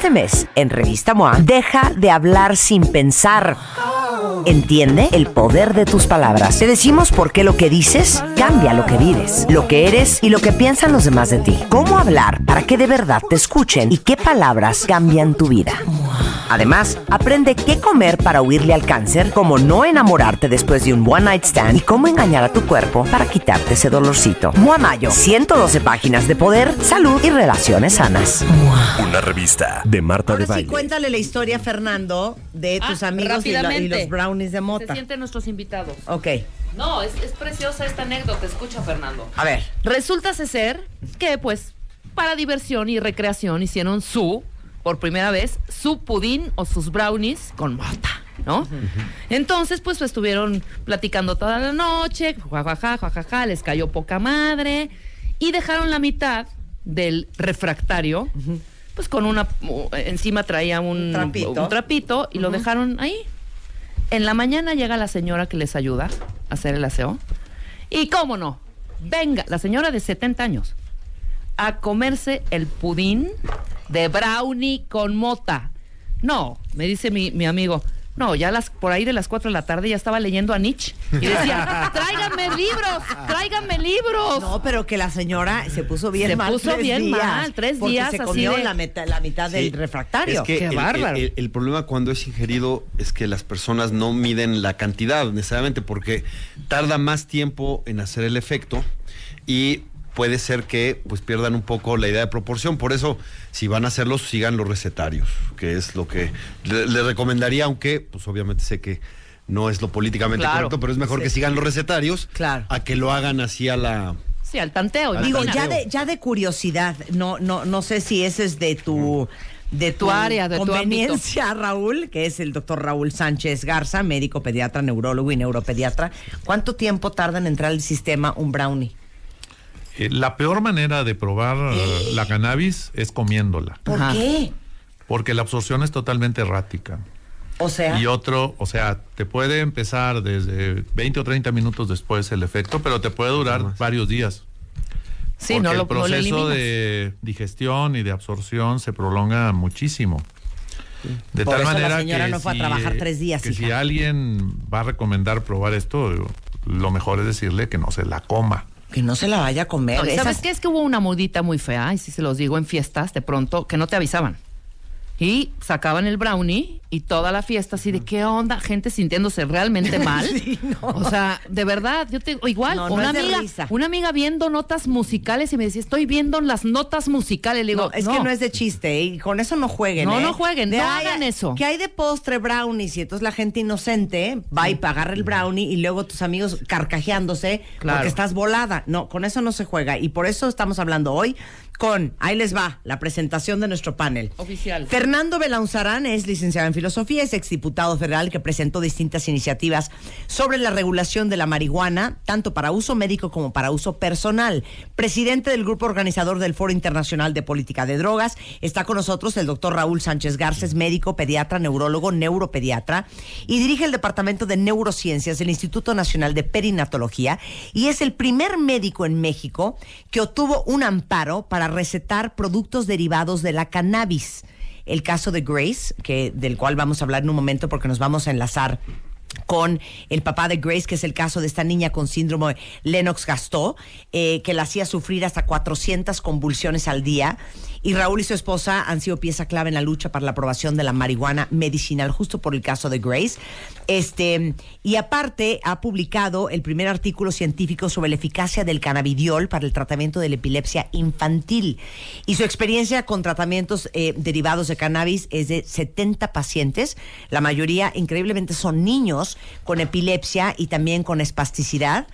Este mes, en Revista MOA, deja de hablar sin pensar. Entiende el poder de tus palabras. Te decimos por qué lo que dices cambia lo que vives, lo que eres y lo que piensan los demás de ti. Cómo hablar para que de verdad te escuchen y qué palabras cambian tu vida. Además, aprende qué comer para huirle al cáncer, cómo no enamorarte después de un one night stand y cómo engañar a tu cuerpo para quitarte ese dolorcito. MOA Mayo, 112 páginas de poder, salud y relaciones sanas. Una revista de Marta Ahora de Baile. sí, cuéntale la historia, Fernando, de tus amigos y los brownies de mota. Se sienten nuestros invitados. Ok. No, es preciosa esta anécdota. Escucha, Fernando. A ver. Resulta ser que, pues, para diversión y recreación hicieron por primera vez, su pudín o sus brownies con mota, ¿no? Entonces, pues, estuvieron platicando toda la noche, jajaja, les cayó poca madre, y dejaron la mitad del refractario, pues, con encima traía un trapito y lo dejaron ahí. En la mañana llega la señora que les ayuda a hacer el aseo, y cómo no, venga, la señora de 70 años, a comerse el pudín de brownie con mota. No, me dice mi amigo, no, ya por ahí de las 4 de la tarde ya estaba leyendo a Nietzsche y decía, tráiganme libros. No, pero que la señora se puso bien mal. Se puso bien mal, 3 días se así comió de... la mitad del refractario. Es que Qué bárbaro. el problema cuando es ingerido es que las personas no miden la cantidad necesariamente porque tarda más tiempo en hacer el efecto y puede ser que pues pierdan un poco la idea de proporción. Por eso, si van a hacerlos, sigan los recetarios, que es lo que le recomendaría, aunque pues obviamente sé que no es lo políticamente correcto, pero es mejor que sigan los recetarios a que lo hagan así a la... Sí, al tanteo. Digo, ya de curiosidad, no sé si ese es de tu área, de tu conveniencia, Raúl, que es el doctor Raúl Sánchez Garza, médico, pediatra, neurólogo y neuropediatra. ¿Cuánto tiempo tarda en entrar al sistema un brownie? La peor manera de probar la cannabis es comiéndola. ¿Por qué? Porque la absorción es totalmente errática. O sea... te puede empezar desde 20 o 30 minutos después el efecto, pero te puede durar varios días. Sí, porque el proceso de digestión y de absorción se prolonga muchísimo. De Por tal eso manera la señora que no fue a trabajar 3 días, que hija. si alguien va a recomendar probar esto, lo mejor es decirle que no se la coma. Que no se la vaya a comer. No, ¿sabes qué? Es que hubo una modita muy fea, y si se los digo, en fiestas, de pronto, que no te avisaban. Y sacaban el brownie y toda la fiesta así de qué onda, gente sintiéndose realmente mal. Sí, no. O sea, de verdad, una amiga viendo notas musicales y me decía, estoy viendo las notas musicales. Le digo, es que no es de chiste, y con eso no jueguen. No jueguen, no hagan eso. Que hay de postre brownies y entonces la gente inocente va y agarra el brownie y luego tus amigos carcajeándose porque estás volada. No, con eso no se juega, y por eso estamos hablando hoy ahí les va, la presentación de nuestro panel. Oficial. Fernando Belaunzarán es licenciado en Filosofía, es exdiputado federal que presentó distintas iniciativas sobre la regulación de la marihuana, tanto para uso médico como para uso personal. Presidente del grupo organizador del Foro Internacional de Política de Drogas. Está con nosotros el doctor Raúl Sánchez Garza, es médico, pediatra, neurólogo, neuropediatra, y dirige el Departamento de Neurociencias del Instituto Nacional de Perinatología, y es el primer médico en México que obtuvo un amparo para recetar productos derivados de la cannabis. El caso de Grace, del cual vamos a hablar en un momento porque nos vamos a enlazar con el papá de Grace, que es el caso de esta niña con síndrome Lennox-Gastaut, que la hacía sufrir hasta 400 convulsiones al día. Y Raúl y su esposa han sido pieza clave en la lucha para la aprobación de la marihuana medicinal, justo por el caso de Grace. Y aparte, ha publicado el primer artículo científico sobre la eficacia del cannabidiol para el tratamiento de la epilepsia infantil. Y su experiencia con tratamientos derivados de cannabis es de 70 pacientes. La mayoría, increíblemente, son niños con epilepsia y también con espasticidad.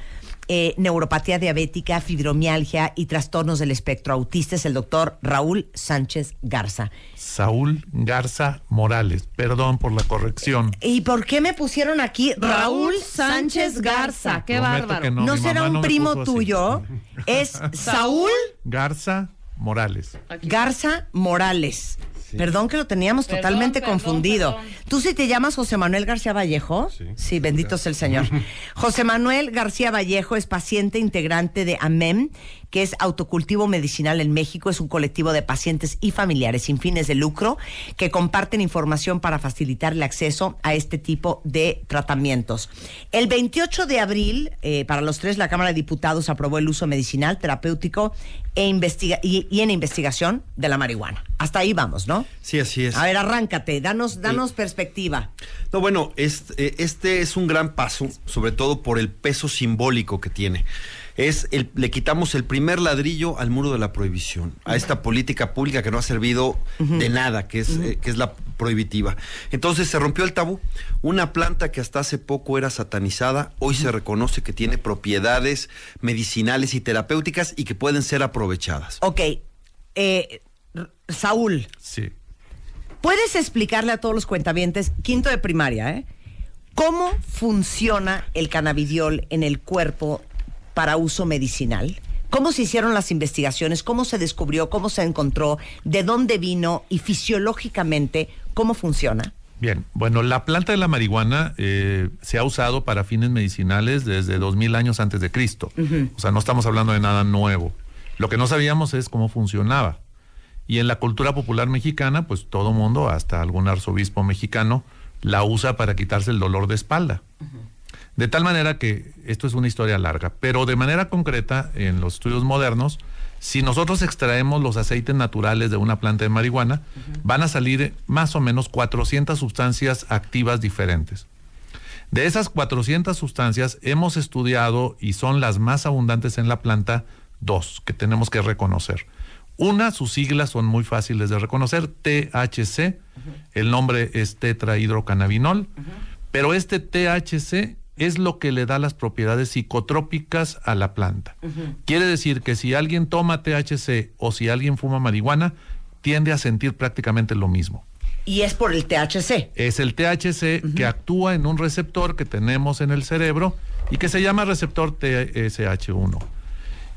Neuropatía diabética, fibromialgia y trastornos del espectro autista. Es el doctor Raúl Sánchez Garza. Saúl Garza Morales, perdón por la corrección. ¿Y por qué me pusieron aquí Raúl Sánchez Garza? Qué bárbaro. ¿No será un primo tuyo? Es Saúl Garza Morales. Garza Morales. Perdón que lo teníamos totalmente confundido. Perdón. ¿Tú sí te llamas José Manuel García Vallejo? Sí, bendito sea el Señor. José Manuel García Vallejo es paciente integrante de AMEM, que es Autocultivo Medicinal en México. Es un colectivo de pacientes y familiares sin fines de lucro que comparten información para facilitar el acceso a este tipo de tratamientos. El 28 de abril, para los tres, la Cámara de Diputados aprobó el uso medicinal, terapéutico y en investigación de la marihuana. Hasta ahí vamos, ¿no? Sí, así es. A ver, arráncate, danos perspectiva. No, bueno, este es un gran paso, sobre todo por el peso simbólico que tiene. Le quitamos el primer ladrillo al muro de la prohibición, a esta política pública que no ha servido de nada, que es la prohibitiva. Entonces se rompió el tabú. Una planta que hasta hace poco era satanizada, hoy se reconoce que tiene propiedades medicinales y terapéuticas y que pueden ser aprovechadas. Ok, Saúl, Sí. ¿puedes explicarle a todos los cuentavientes, quinto de primaria, cómo funciona el cannabidiol en el cuerpo para uso medicinal? ¿Cómo se hicieron las investigaciones? ¿Cómo se descubrió? ¿Cómo se encontró? ¿De dónde vino? Y fisiológicamente, ¿cómo funciona? Bien, bueno, la planta de la marihuana se ha usado para fines medicinales desde 2000 años antes de Cristo. O sea, no estamos hablando de nada nuevo. Lo que no sabíamos es cómo funcionaba. Y en la cultura popular mexicana, pues todo mundo, hasta algún arzobispo mexicano, la usa para quitarse el dolor de espalda. De tal manera que esto es una historia larga, pero de manera concreta, en los estudios modernos, si nosotros extraemos los aceites naturales de una planta de marihuana, van a salir más o menos 400 sustancias activas diferentes. De esas 400 sustancias hemos estudiado, y son las más abundantes en la planta, 2 que tenemos que reconocer. Una, sus siglas son muy fáciles de reconocer, THC, el nombre es tetrahidrocannabinol, pero este THC es lo que le da las propiedades psicotrópicas a la planta. Quiere decir que si alguien toma THC o si alguien fuma marihuana, tiende a sentir prácticamente lo mismo. Y es por el THC. Es el THC que actúa en un receptor que tenemos en el cerebro y que se llama receptor TSH1.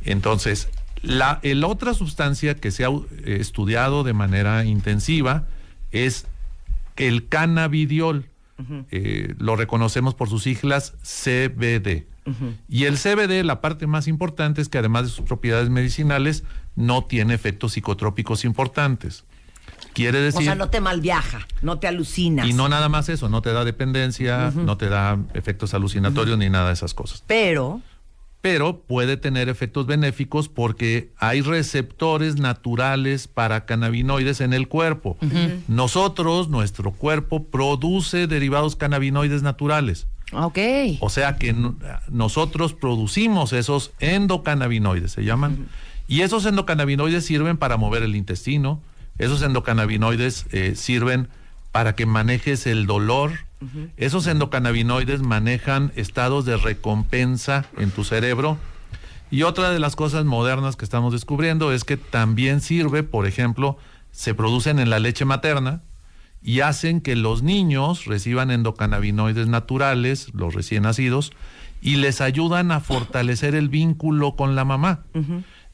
Entonces, la otra sustancia que se ha estudiado de manera intensiva es el cannabidiol. Lo reconocemos por sus siglas CBD. Y el CBD, la parte más importante es que además de sus propiedades medicinales, no tiene efectos psicotrópicos importantes. Quiere decir... O sea, no te malviaja, no te alucinas. Y no nada más eso, no te da dependencia, no te da efectos alucinatorios ni nada de esas cosas. Pero puede tener efectos benéficos porque hay receptores naturales para cannabinoides en el cuerpo. Nuestro cuerpo produce derivados cannabinoides naturales. Ok. O sea que nosotros producimos esos endocannabinoides, se llaman. Y esos endocannabinoides sirven para mover el intestino. Esos endocannabinoides sirven para que manejes el dolor. Esos endocannabinoides manejan estados de recompensa en tu cerebro. Y otra de las cosas modernas que estamos descubriendo es que también sirve, por ejemplo, se producen en la leche materna y hacen que los niños reciban endocannabinoides naturales, los recién nacidos, y les ayudan a fortalecer el vínculo con la mamá.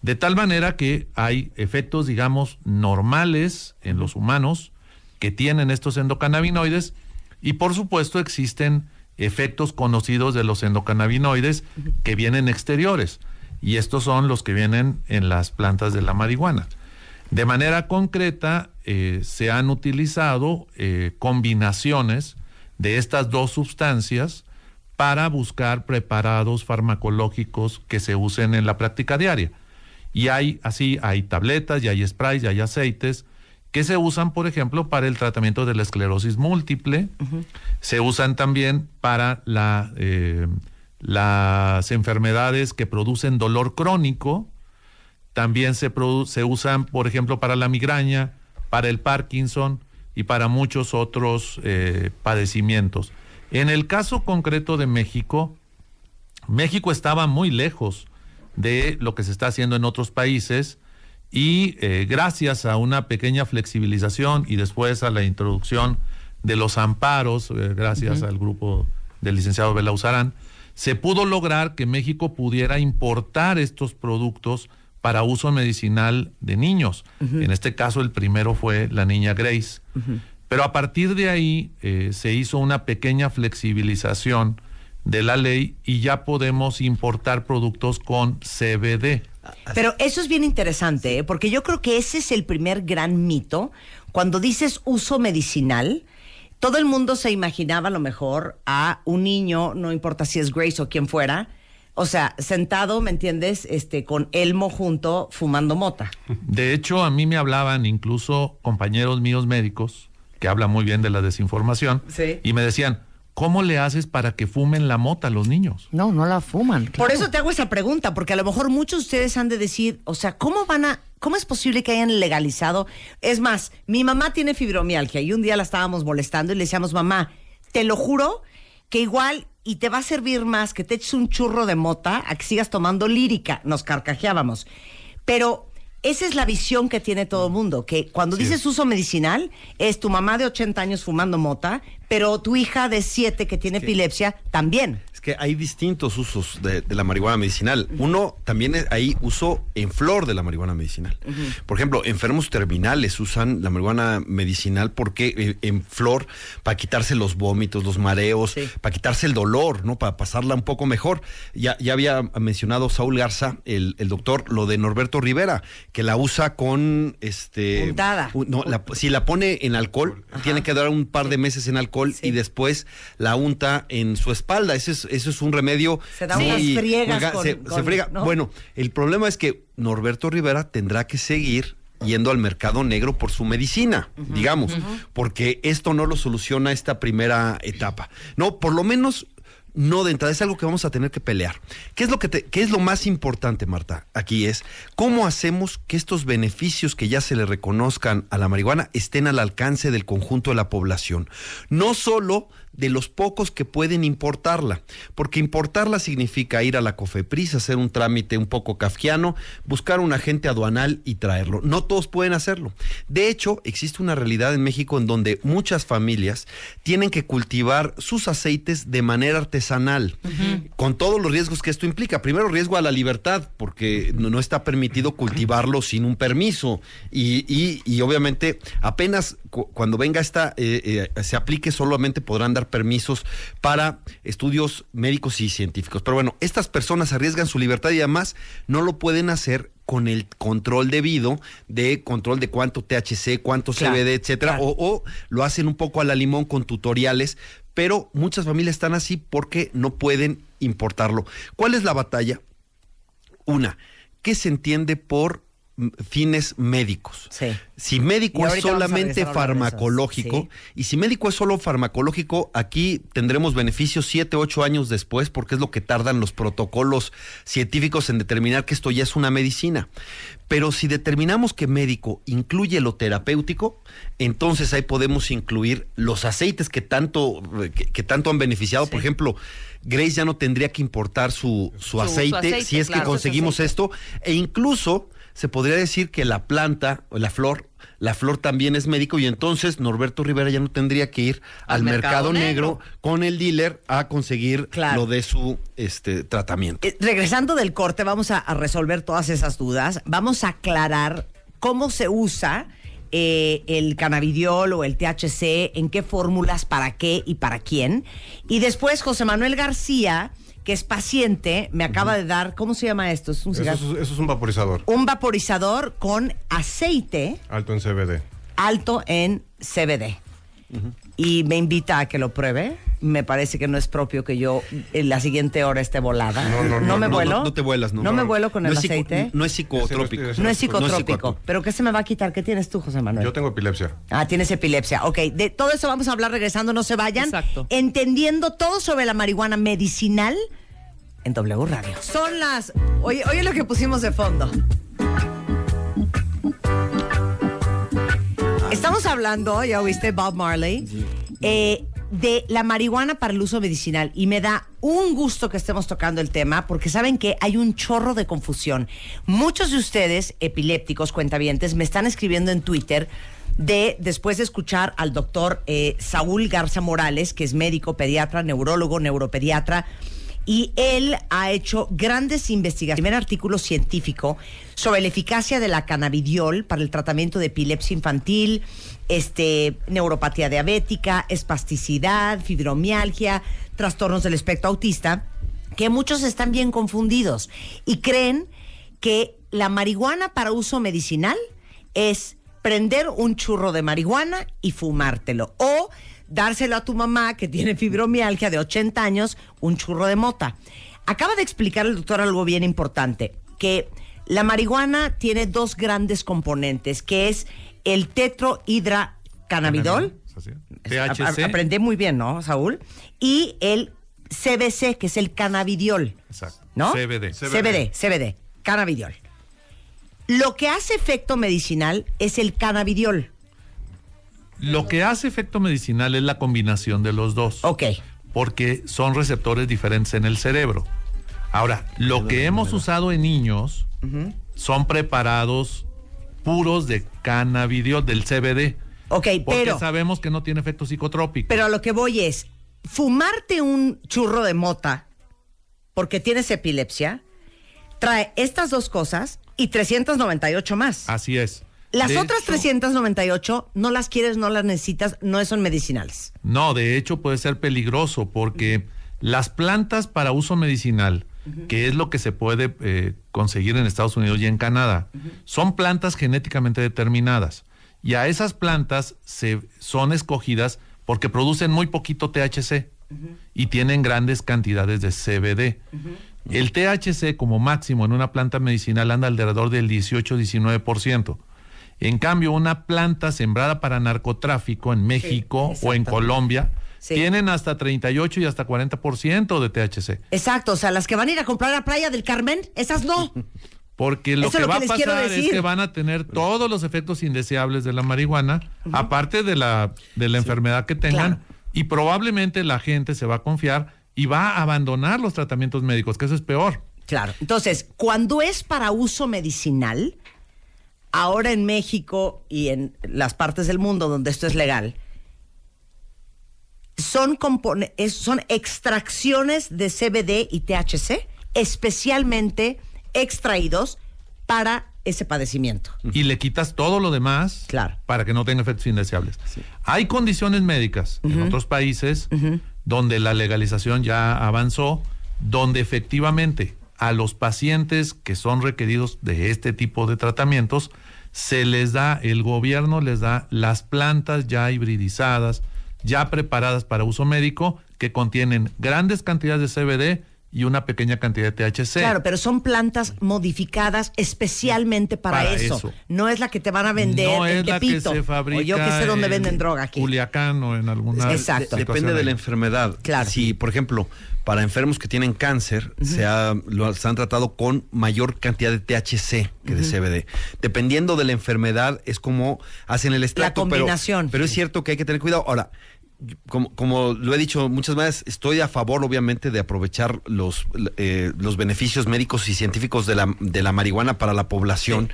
De tal manera que hay efectos, digamos, normales en los humanos que tienen estos endocannabinoides. Y por supuesto existen efectos conocidos de los endocannabinoides que vienen exteriores, y estos son los que vienen en las plantas de la marihuana. De manera concreta, se han utilizado combinaciones de estas dos sustancias para buscar preparados farmacológicos que se usen en la práctica diaria. Y hay tabletas, y hay sprays, y hay aceites que se usan, por ejemplo, para el tratamiento de la esclerosis múltiple. Se usan también para las enfermedades que producen dolor crónico. También se usan, por ejemplo, para la migraña, para el Parkinson y para muchos otros padecimientos. En el caso concreto de México, México estaba muy lejos de lo que se está haciendo en otros países. Y gracias a una pequeña flexibilización y después a la introducción de los amparos, gracias al grupo del licenciado Belauzarán, se pudo lograr que México pudiera importar estos productos para uso medicinal de niños. En este caso, el primero fue la niña Grace. Pero a partir de ahí se hizo una pequeña flexibilización de la ley y ya podemos importar productos con CBD. Pero eso es bien interesante, ¿eh? Porque yo creo que ese es el primer gran mito. Cuando dices uso medicinal, todo el mundo se imaginaba a lo mejor a un niño, no importa si es Grace o quien fuera, o sea, sentado, ¿me entiendes? Con elmo junto, fumando mota. De hecho, a mí me hablaban incluso compañeros míos médicos, que hablan muy bien de la desinformación, Sí. y me decían, ¿cómo le haces para que fumen la mota los niños? No la fuman. Por claro. eso te hago esa pregunta, porque a lo mejor muchos de ustedes han de decir, o sea, ¿cómo es posible que hayan legalizado? Es más, mi mamá tiene fibromialgia y un día la estábamos molestando y le decíamos, mamá, te lo juro que igual y te va a servir más que te eches un churro de mota a que sigas tomando lírica. Nos carcajeábamos. Pero esa es la visión que tiene todo el mundo, que cuando dices uso medicinal, es tu mamá de 80 años fumando mota, pero tu hija de 7 que tiene epilepsia también. Es que hay distintos usos de la marihuana medicinal. Uno, también hay uso en flor de la marihuana medicinal. Por ejemplo, enfermos terminales usan la marihuana medicinal porque en flor, para quitarse los vómitos, los mareos, para quitarse el dolor, ¿no? Para pasarla un poco mejor. Ya había mencionado Saúl Garza, el doctor, lo de Norberto Rivera, que la usa con Untada. Si la pone en alcohol, tiene que durar un par de meses en alcohol y después la unta en su espalda. Eso es un remedio. Se da unas friegas se friega. ¿no? Bueno, el problema es que Norberto Rivera tendrá que seguir yendo al mercado negro por su medicina, digamos, porque esto no lo soluciona esta primera etapa. No, por lo menos no de entrada, es algo que vamos a tener que pelear. ¿Qué es lo más importante, Marta? Aquí es, ¿cómo hacemos que estos beneficios que ya se le reconozcan a la marihuana estén al alcance del conjunto de la población? No solo de los pocos que pueden importarla, porque importarla significa ir a la COFEPRIS, hacer un trámite un poco kafkiano, buscar un agente aduanal y traerlo. No todos pueden hacerlo. De hecho, existe una realidad en México en donde muchas familias tienen que cultivar sus aceites de manera artesanal, con todos los riesgos que esto implica. Primero, riesgo a la libertad, porque no está permitido cultivarlo sin un permiso, y obviamente apenas cuando venga se aplique, solamente podrán dar permisos para estudios médicos y científicos. Pero bueno, estas personas arriesgan su libertad y además no lo pueden hacer con el control debido de control de cuánto THC, cuánto CBD, etcétera, o lo hacen un poco a la limón con tutoriales, pero muchas familias están así porque no pueden importarlo. ¿Cuál es la batalla? Una, ¿qué se entiende por fines médicos? Sí. Si médico es solamente farmacológico, sí. Y si médico es solo farmacológico, aquí tendremos beneficios 7, 8 años después, porque es lo que tardan los protocolos científicos en determinar que esto ya es una medicina. Pero si determinamos que médico incluye lo terapéutico, entonces ahí podemos incluir los aceites que tanto han beneficiado. Por ejemplo, Grace ya no tendría que importar su aceite si es que conseguimos esto, e incluso se podría decir que la planta o la flor también es médico, y entonces Norberto Rivera ya no tendría que ir al mercado negro con el dealer a conseguir lo de su tratamiento. Regresando del corte, vamos a resolver todas esas dudas. Vamos a aclarar cómo se usa el cannabidiol o el THC, en qué fórmulas, para qué y para quién. Y después José Manuel García, que es paciente, me acaba de dar, ¿cómo se llama esto? ¿Es un cigarro? Eso es un vaporizador. Un vaporizador con aceite alto en CBD. Alto en CBD. Y me invita a que lo pruebe. Me parece que no es propio que yo en la siguiente hora esté volada. ¿No me vuelo? No te vuelas, no. ¿No me vuelo con el aceite? No es psicotrópico. No es psicotrópico. ¿Pero qué se me va a quitar? ¿Qué tienes tú, José Manuel? Yo tengo epilepsia. Ah, tienes epilepsia. Ok, de todo eso vamos a hablar regresando, no se vayan. Exacto. Entendiendo todo sobre la marihuana medicinal en W Radio. Son las... Oye lo que pusimos de fondo. Estamos hablando, ya oíste, Bob Marley, de la marihuana para el uso medicinal, y me da un gusto que estemos tocando el tema, porque saben que hay un chorro de confusión. Muchos de ustedes, epilépticos, cuentavientes, me están escribiendo en Twitter después de escuchar al doctor Saúl Garza Morales, que es médico, pediatra, neurólogo, neuropediatra, y él ha hecho grandes investigaciones. Primer artículo científico sobre la eficacia de la cannabidiol para el tratamiento de epilepsia infantil, neuropatía diabética, espasticidad, fibromialgia, trastornos del espectro autista, que muchos están bien confundidos y creen que la marihuana para uso medicinal es prender un churro de marihuana y fumártelo, o dárselo a tu mamá que tiene fibromialgia de 80 años, un churro de mota. Acaba de explicar el doctor algo bien importante, que la marihuana tiene dos grandes componentes, que es el tetrohidrocannabinol, THC. aprendí muy bien, ¿no, Saúl? Y el CBC, que es el cannabidiol. Exacto. ¿No? CBD, cannabidiol. Lo que hace efecto medicinal es el cannabidiol. Lo que hace efecto medicinal es la combinación de los dos. Ok. Porque son receptores diferentes en el cerebro. Ahora, lo que hemos usado en niños son preparados puros de cannabidiol, del CBD. Ok, porque sabemos que no tiene efecto psicotrópico. Pero a lo que voy es, fumarte un churro de mota porque tienes epilepsia, trae estas dos cosas y 398 más. Así es. Las otras 398 no las quieres, no las necesitas, no son medicinales. No, de hecho puede ser peligroso porque las plantas para uso medicinal, que es lo que se puede conseguir en Estados Unidos y en Canadá, son plantas genéticamente determinadas. Y a esas plantas son escogidas porque producen muy poquito THC y tienen grandes cantidades de CBD. El THC como máximo en una planta medicinal anda alrededor del 18-19%. En cambio, una planta sembrada para narcotráfico en México o en Colombia tienen hasta 38 y hasta 40% de THC. Exacto, o sea, las que van a ir a comprar a la playa del Carmen, esas no. Porque lo que va a pasar es que van a tener todos los efectos indeseables de la marihuana, aparte de la enfermedad que tengan, y probablemente la gente se va a confiar y va a abandonar los tratamientos médicos, que eso es peor. Claro. Entonces, cuando es para uso medicinal, ahora en México y en las partes del mundo donde esto es legal, son extracciones de CBD y THC especialmente extraídos para ese padecimiento. Y le quitas todo lo demás para que no tenga efectos indeseables. Sí. Hay condiciones médicas en otros países donde la legalización ya avanzó, donde efectivamente a los pacientes que son requeridos de este tipo de tratamientos, el gobierno les da las plantas ya hibridizadas, ya preparadas para uso médico, que contienen grandes cantidades de CBD y una pequeña cantidad de THC. Claro, pero son plantas modificadas especialmente para eso. No es la que te van a vender en Tepito, que se fabrica, o yo que sé dónde venden droga aquí. Culiacán o en alguna. Exacto. Depende de la enfermedad. Claro. Si, por ejemplo, para enfermos que tienen cáncer, se han tratado con mayor cantidad de THC que de CBD. Dependiendo de la enfermedad, es como hacen el extracto. La combinación. Pero es cierto que hay que tener cuidado. Ahora, como lo he dicho muchas veces, estoy a favor, obviamente, de aprovechar los beneficios médicos y científicos de la marihuana para la población,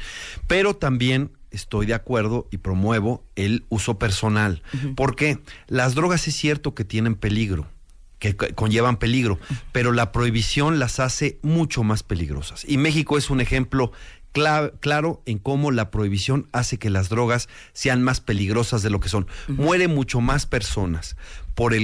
pero también estoy de acuerdo y promuevo el uso personal. Porque las drogas es cierto que tienen peligro, que conllevan peligro, pero la prohibición las hace mucho más peligrosas. Y México es un ejemplo claro en cómo la prohibición hace que las drogas sean más peligrosas de lo que son. Mueren mucho más personas por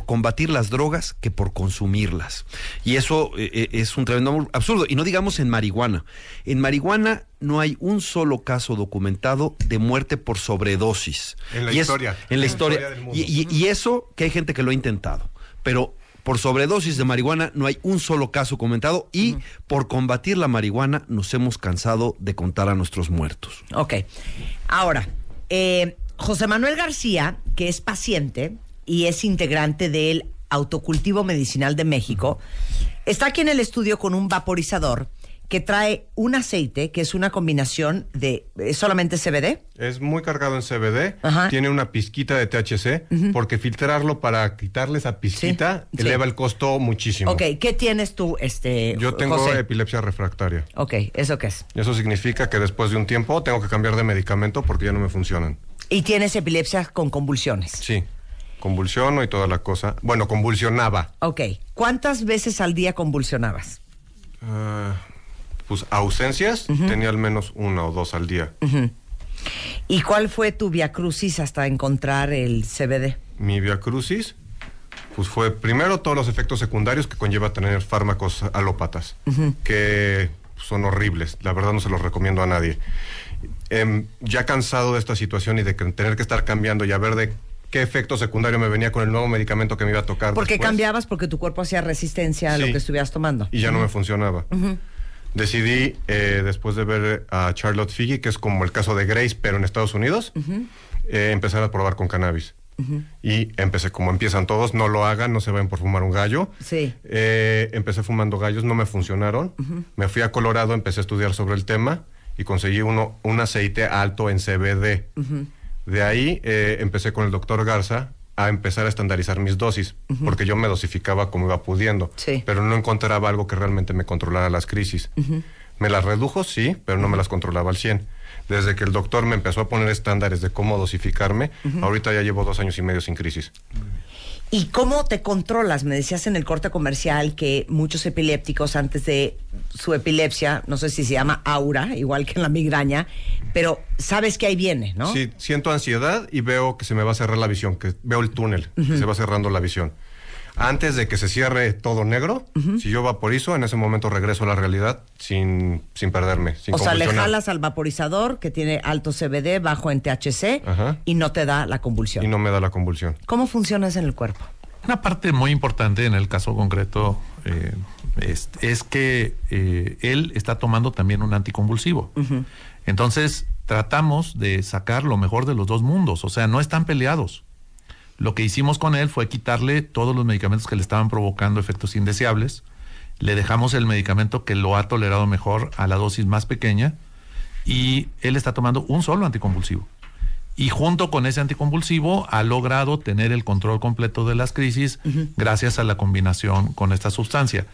combatir las drogas que por consumirlas. Y eso es un tremendo absurdo. Y no digamos en marihuana. En marihuana no hay un solo caso documentado de muerte por sobredosis. En la historia. En la historia del mundo. Y eso que hay gente que lo ha intentado. Pero por sobredosis de marihuana no hay un solo caso comentado y por combatir la marihuana nos hemos cansado de contar a nuestros muertos. Ok. Ahora, José Manuel García, que es paciente y es integrante del Autocultivo Medicinal de México, está aquí en el estudio con un vaporizador que trae un aceite que es una combinación de solamente CBD. Es muy cargado en CBD, tiene una pizquita de THC, porque filtrarlo para quitarle esa pizquita eleva el costo muchísimo. Ok, ¿qué tienes tú, Yo tengo José? Epilepsia refractaria. Ok, ¿eso qué es? Eso significa que después de un tiempo tengo que cambiar de medicamento porque ya no me funcionan. ¿Y tienes epilepsia con convulsiones? Sí. convulsiono y toda la cosa. Bueno, convulsionaba. Ok. ¿Cuántas veces al día convulsionabas? Pues ausencias, tenía al menos 1 o 2 al día. ¿Y cuál fue tu viacrucis hasta encontrar el CBD? Mi viacrucis, pues fue primero todos los efectos secundarios que conlleva tener fármacos alópatas, que son horribles. La verdad no se los recomiendo a nadie. Ya cansado de esta situación y de tener que estar cambiando y a ver de qué efecto secundario me venía con el nuevo medicamento que me iba a tocar. Porque después. cambiabas porque tu cuerpo hacía resistencia a lo que estuvieras tomando. Y ya no me funcionaba. Decidí, después de ver a Charlotte Figi, que es como el caso de Grace, pero en Estados Unidos, empezar a probar con cannabis. Y empecé como empiezan todos, no lo hagan, no se vayan por fumar un gallo. Sí. Empecé fumando gallos, no me funcionaron. Me fui a Colorado, empecé a estudiar sobre el tema y conseguí un aceite alto en CBD. De ahí empecé con el doctor Garza a empezar a estandarizar mis dosis, porque yo me dosificaba como iba pudiendo, pero no encontraba algo que realmente me controlara las crisis. Me las redujo, sí, pero no me las controlaba al 100. Desde que el doctor me empezó a poner estándares de cómo dosificarme, ahorita ya llevo 2 años y medio sin crisis. ¿Y cómo te controlas? Me decías en el corte comercial que muchos epilépticos antes de su epilepsia, no sé si se llama aura, igual que en la migraña, pero sabes que ahí viene, ¿no? Sí, siento ansiedad y veo que se me va a cerrar la visión, que veo el túnel, que se va cerrando la visión. Antes de que se cierre todo negro, si yo vaporizo, en ese momento regreso a la realidad sin perderme, sin O sea, le convulsionar. jalas al vaporizador que tiene alto CBD, bajo en THC y no te da la convulsión. Y no me da la convulsión. ¿Cómo funciona eso en el cuerpo? Una parte muy importante en el caso concreto es que él está tomando también un anticonvulsivo. Entonces, tratamos de sacar lo mejor de los dos mundos, o sea, no están peleados. Lo que hicimos con él fue quitarle todos los medicamentos que le estaban provocando efectos indeseables. Le dejamos el medicamento que lo ha tolerado mejor a la dosis más pequeña y él está tomando un solo anticonvulsivo. Y junto con ese anticonvulsivo ha logrado tener el control completo de las crisis gracias a la combinación con esta sustancia.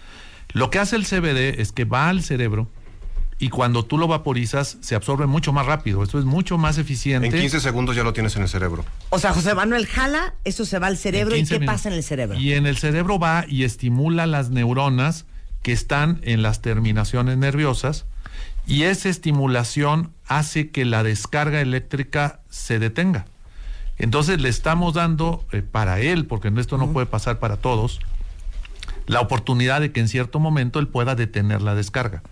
Lo que hace el CBD es que va al cerebro y cuando tú lo vaporizas se absorbe mucho más rápido. Esto es mucho más eficiente. En 15 segundos ya lo tienes en el cerebro. O sea, José Manuel jala, eso se va al cerebro y ¿qué pasa en el cerebro? Y en el cerebro va y estimula las neuronas que están en las terminaciones nerviosas y esa estimulación hace que la descarga eléctrica se detenga. Entonces le estamos dando para él, porque esto no puede pasar para todos, la oportunidad de que en cierto momento él pueda detener la descarga.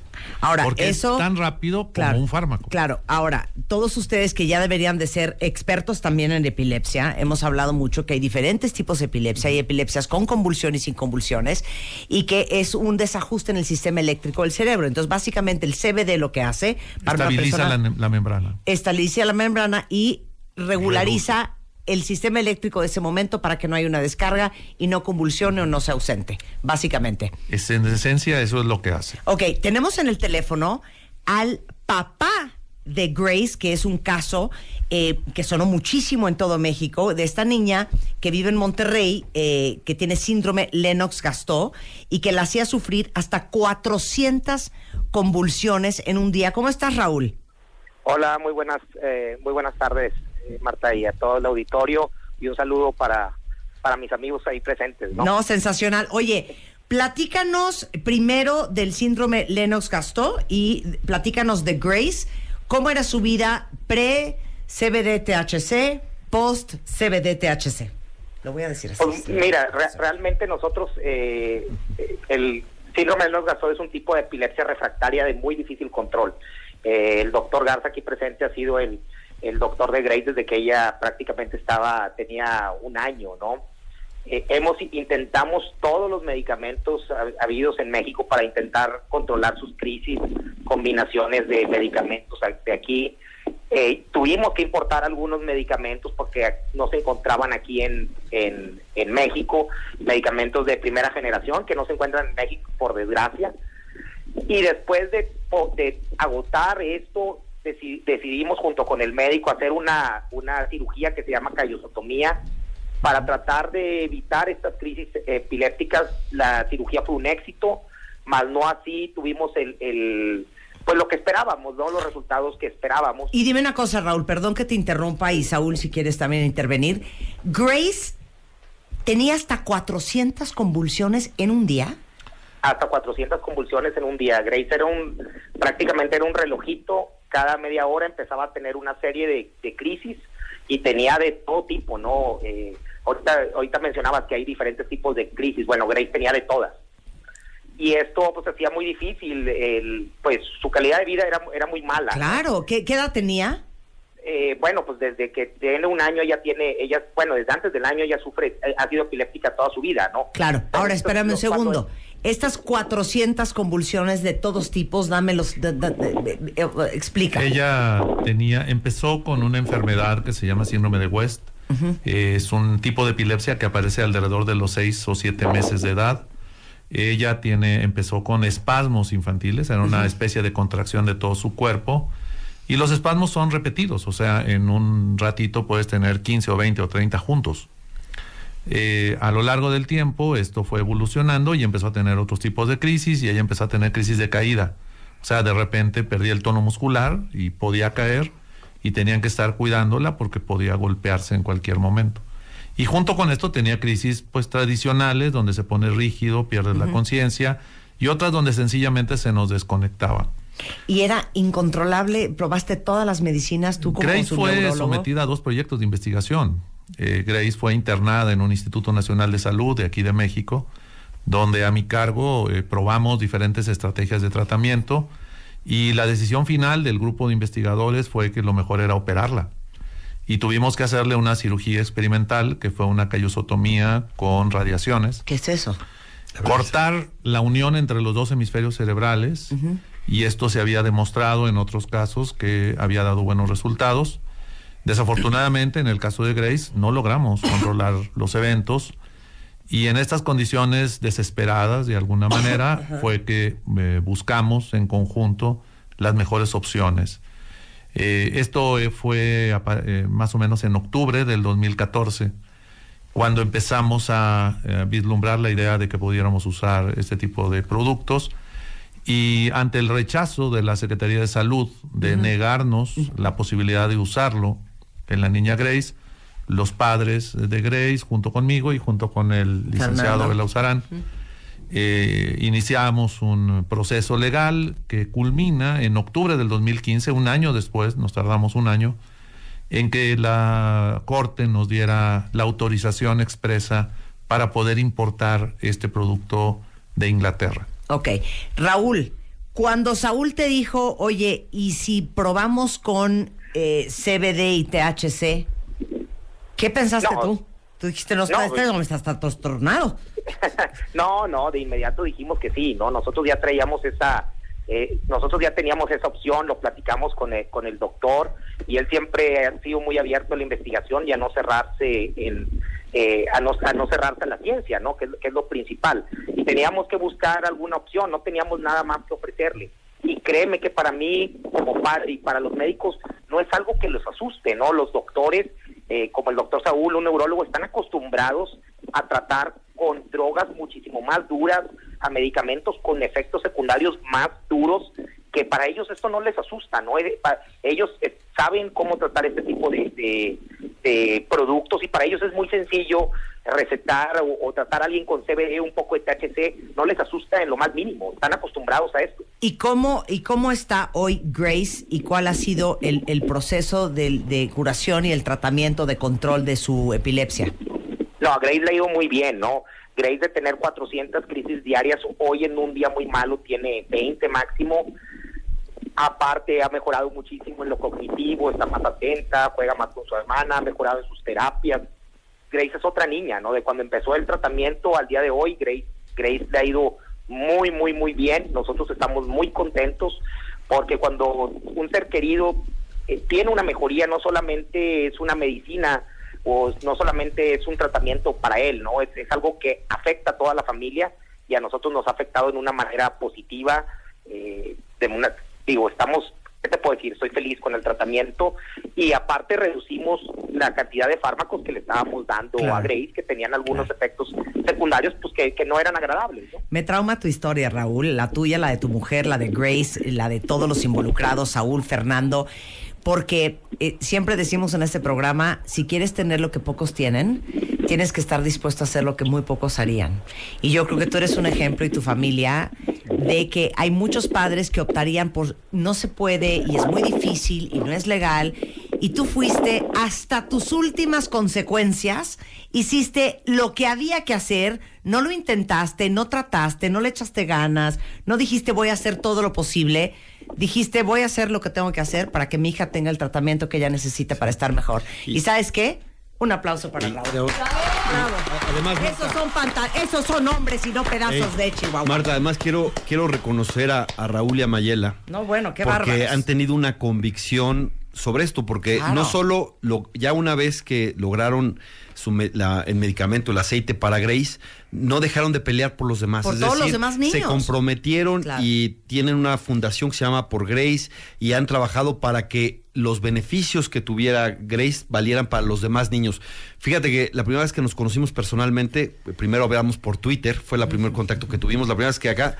Ahora, porque eso es tan rápido como un fármaco. Claro, ahora, todos ustedes que ya deberían de ser expertos también en epilepsia, hemos hablado mucho que hay diferentes tipos de epilepsia, hay epilepsias con convulsión y sin convulsiones, y que es un desajuste en el sistema eléctrico del cerebro. Entonces, básicamente, el CBD lo que hace para estabiliza una persona, la membrana. Estabiliza la membrana y regulariza el sistema eléctrico de ese momento para que no haya una descarga y no convulsione o no sea ausente, básicamente. En esencia, eso es lo que hace. Ok, tenemos en el teléfono al papá de Grace, que es un caso que sonó muchísimo en todo México, de esta niña que vive en Monterrey, que tiene síndrome Lennox-Gastaut y que la hacía sufrir hasta 400 convulsiones en un día. ¿Cómo estás, Raúl? Hola, muy buenas tardes, Marta, y a todo el auditorio, y un saludo para mis amigos ahí presentes, ¿no? No, sensacional. Oye, platícanos primero del síndrome Lennox-Gastaut y platícanos de Grace. ¿Cómo era su vida pre-CBD-THC, post-CBD-THC? Lo voy a decir así. Pues, mira, realmente nosotros, el síndrome Lennox-Gastaut es un tipo de epilepsia refractaria de muy difícil control. El doctor Garza aquí presente ha sido el doctor de Grace desde que ella prácticamente tenía 1 año, ¿no? Intentamos todos los medicamentos habidos en México para intentar controlar sus crisis, combinaciones de medicamentos de aquí. Tuvimos que importar algunos medicamentos porque no se encontraban aquí en México, medicamentos de primera generación que no se encuentran en México, por desgracia. Y después de agotar esto, decidimos junto con el médico hacer una cirugía que se llama callosotomía para tratar de evitar estas crisis epilépticas. La cirugía fue un éxito, mas no así tuvimos pues lo que esperábamos, ¿no? Los resultados que esperábamos. Y dime una cosa, Raúl, perdón que te interrumpa, y Saúl, si quieres también intervenir. Grace ¿Tenía hasta 400 convulsiones en un día? Hasta 400 convulsiones en un día. Grace prácticamente era un relojito, cada media hora empezaba a tener una serie de crisis y tenía de todo tipo, ¿no? Ahorita mencionabas que hay diferentes tipos de crisis. Bueno, Grace tenía de todas. Y esto pues hacía muy difícil, pues su calidad de vida era muy mala. Claro, ¿qué edad tenía? Bueno, pues desde que tiene un año desde antes del año ella sufre, ha sido epiléptica toda su vida, ¿no? Claro, ahora espérame un segundo. Estas 400 convulsiones de todos tipos, explica. Ella empezó con una enfermedad que se llama síndrome de West. Es un tipo de epilepsia que aparece alrededor de los 6 o 7 meses de edad. Ella empezó con espasmos infantiles, era una especie de contracción de todo su cuerpo. Y los espasmos son repetidos, o sea, en un ratito puedes tener 15 o 20 o 30 juntos. A lo largo del tiempo esto fue evolucionando y empezó a tener otros tipos de crisis y ella empezó a tener crisis de caída. O sea, de repente perdía el tono muscular y podía caer y tenían que estar cuidándola porque podía golpearse en cualquier momento. Y junto con esto tenía crisis pues tradicionales donde se pone rígido, pierde la conciencia y otras donde sencillamente se nos desconectaba. Y era incontrolable, probaste todas las medicinas tú como Grace su fue neurólogo. sometida a 2 proyectos de investigación. Grace fue internada en un Instituto Nacional de Salud de aquí de México, donde a mi cargo probamos diferentes estrategias de tratamiento y la decisión final del grupo de investigadores fue que lo mejor era operarla. Y tuvimos que hacerle una cirugía experimental, que fue una callosotomía con radiaciones. ¿Qué es eso? Cortar la unión entre los 2 hemisferios cerebrales, y esto se había demostrado en otros casos que había dado buenos resultados. Desafortunadamente, en el caso de Grace, no logramos controlar los eventos, y en estas condiciones desesperadas, de alguna manera, fue que buscamos en conjunto las mejores opciones. Esto fue más o menos en octubre del 2014, cuando empezamos a vislumbrar la idea de que pudiéramos usar este tipo de productos, y ante el rechazo de la Secretaría de Salud de negarnos la posibilidad de usarlo en la niña Grace, los padres de Grace, junto conmigo y junto con el licenciado Belauzarán, iniciamos un proceso legal que culmina en octubre del 2015, un año después, nos tardamos un año, en que la Corte nos diera la autorización expresa para poder importar este producto de Inglaterra. Ok. Raúl, cuando Saúl te dijo, oye, ¿y si probamos con CBD y THC? ¿Qué pensaste tú? Tú dijiste, estás tan trastornado. No, de inmediato dijimos que sí, ¿no? Nosotros ya teníamos esa opción, lo platicamos con el doctor, y él siempre ha sido muy abierto a la investigación y a no cerrarse a no cerrarse a la ciencia, ¿no? Que es lo principal. Y teníamos que buscar alguna opción, no teníamos nada más que ofrecerle. Y créeme que para mí, como padre, y para los médicos, no es algo que les asuste, ¿no? Los doctores, como el doctor Saúl, un neurólogo, están acostumbrados a tratar con drogas muchísimo más duras, a medicamentos con efectos secundarios más duros, que para ellos esto no les asusta, ¿no? Ellos saben cómo tratar este tipo de productos, y para ellos es muy sencillo recetar o tratar a alguien con CBD, un poco de THC, no les asusta en lo más mínimo, están acostumbrados a esto. ¿Y cómo está hoy Grace y cuál ha sido el proceso de curación y el tratamiento de control de su epilepsia? No, a Grace le ha ido muy bien, ¿no? Grace, de tener 400 crisis diarias, hoy en un día muy malo tiene 20 máximo. Aparte, ha mejorado muchísimo en lo cognitivo, está más atenta, juega más con su hermana, ha mejorado en sus terapias. Grace es otra niña, ¿no? De cuando empezó el tratamiento al día de hoy, Grace le ha ido muy, muy, muy bien. Nosotros estamos muy contentos, porque cuando un ser querido tiene una mejoría, no solamente es una medicina, o no solamente es un tratamiento para él, ¿no? Es algo que afecta a toda la familia, y a nosotros nos ha afectado en una manera positiva. Estamos, ¿qué te puedo decir? Estoy feliz con el tratamiento, y aparte reducimos la cantidad de fármacos que le estábamos dando a Grace, que tenían algunos efectos secundarios pues que no eran agradables, ¿no? Me trauma tu historia, Raúl, la tuya, la de tu mujer, la de Grace, la de todos los involucrados, Saúl, Fernando. porque siempre decimos en este programa, si quieres tener lo que pocos tienen, tienes que estar dispuesto a hacer lo que muy pocos harían. Y yo creo que tú eres un ejemplo, y tu familia, de que hay muchos padres que optarían por no se puede y es muy difícil y no es legal, y tú fuiste hasta tus últimas consecuencias, hiciste lo que había que hacer, no lo intentaste, no trataste, no le echaste ganas, no dijiste voy a hacer todo lo posible, dijiste voy a hacer lo que tengo que hacer para que mi hija tenga el tratamiento que ella necesita para estar mejor. ¿Y sabes qué? Un aplauso para Raúl. Bravo. Además, Esos son hombres y no pedazos de Chihuahua. Marta, además quiero reconocer a Raúl y a Mayela. No, bueno, qué porque bárbaros. han tenido una convicción sobre esto, porque Claro. no solo ya una vez que lograron el medicamento, el aceite para Grace, no dejaron de pelear por los demás. Por Es todos decir, los demás niños. se comprometieron, Claro. y tienen una fundación que se llama Por Grace, y han trabajado para que los beneficios que tuviera Grace valieran para los demás niños. Fíjate que la primera vez que nos conocimos personalmente, primero hablamos por Twitter, fue el primer contacto que tuvimos. La primera vez que acá